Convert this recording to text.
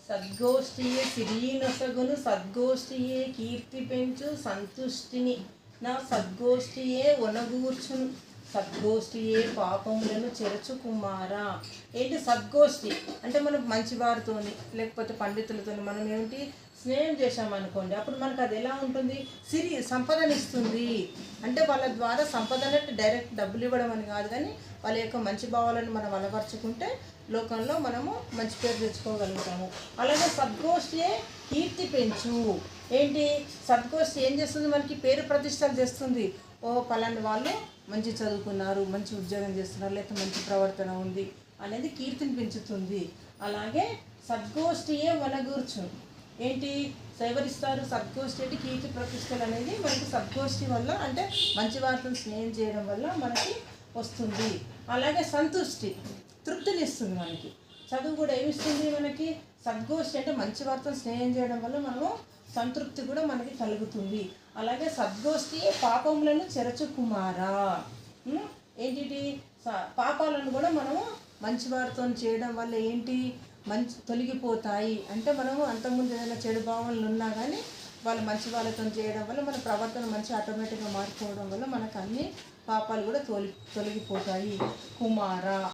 సద్గోష్ఠియే సిరీనొసగును సద్గోష్ఠియే కీర్తి పెంచు సంతుష్టిని నా సద్గోష్ఠియే ఒనగూర్చును సద్గోష్ఠియే పాపములను చెరచు కుమారా. ఏంటి సద్గోష్ఠి అంటే మనం మంచి వారితోని లేకపోతే పండితులతో మనం ఏంటి స్నేహం చేసామనుకోండి, అప్పుడు మనకు అది ఎలా ఉంటుంది, సంపదనిస్తుంది. అంటే వాళ్ళ ద్వారా సంపద అంటే డైరెక్ట్ డబ్బులు ఇవ్వడం అని కాదు, కానీ వాళ్ళ యొక్క మంచి భావాలను మనం అలవర్చుకుంటే లోకంలో మనము మంచి పేరు తెచ్చుకోగలుగుతాము. అలాగే సద్గోష్ఠియే కీర్తి పెంచు. ఏంటి సద్గోష్ఠి ఏం చేస్తుంది, మనకి పేరు ప్రతిష్టలు చేస్తుంది. ఓ పలాని వాళ్ళు మంచి చదువుకున్నారు, మంచి ఉద్యోగం చేస్తున్నారు, లేకపోతే మంచి ప్రవర్తన ఉంది అనేది కీర్తిని పెంచుతుంది. అలాగే సద్గోష్ఠియే వనగూర్చు. ఏంటి ఎవరిస్తారు సద్గోష్ఠి అంటే కీర్తి ప్రతిష్టలు అనేది మనకి సద్గోష్ఠి వల్ల అంటే మంచి వారితో స్నేహం చేయడం వల్ల మనకి వస్తుంది. అలాగే సంతుష్టి తృప్తినిస్తుంది. మనకి చదువు కూడా ఏమిస్తుంది, మనకి సద్గోష్ఠి అంటే మంచి వారితో స్నేహం చేయడం వల్ల మనము సంతృప్తి కూడా మనకి కలుగుతుంది. అలాగే సద్గోష్ఠి పాపములను చెరచు కుమారా. ఏంటి పాపాలను కూడా మనము మంచి వారితో చేయడం వల్ల ఏంటి మంచి తొలగిపోతాయి. అంటే మనము అంతకుముందు ఏదైనా చెడు భావనలు ఉన్నా కానీ వాళ్ళు మంచి వాళ్ళతో చేయడం వల్ల మన ప్రవర్తన మంచి ఆటోమేటిక్గా మారిపోవడం వల్ల మనకు అన్ని పాపాలు కూడా తొలగిపోతాయి కుమారా.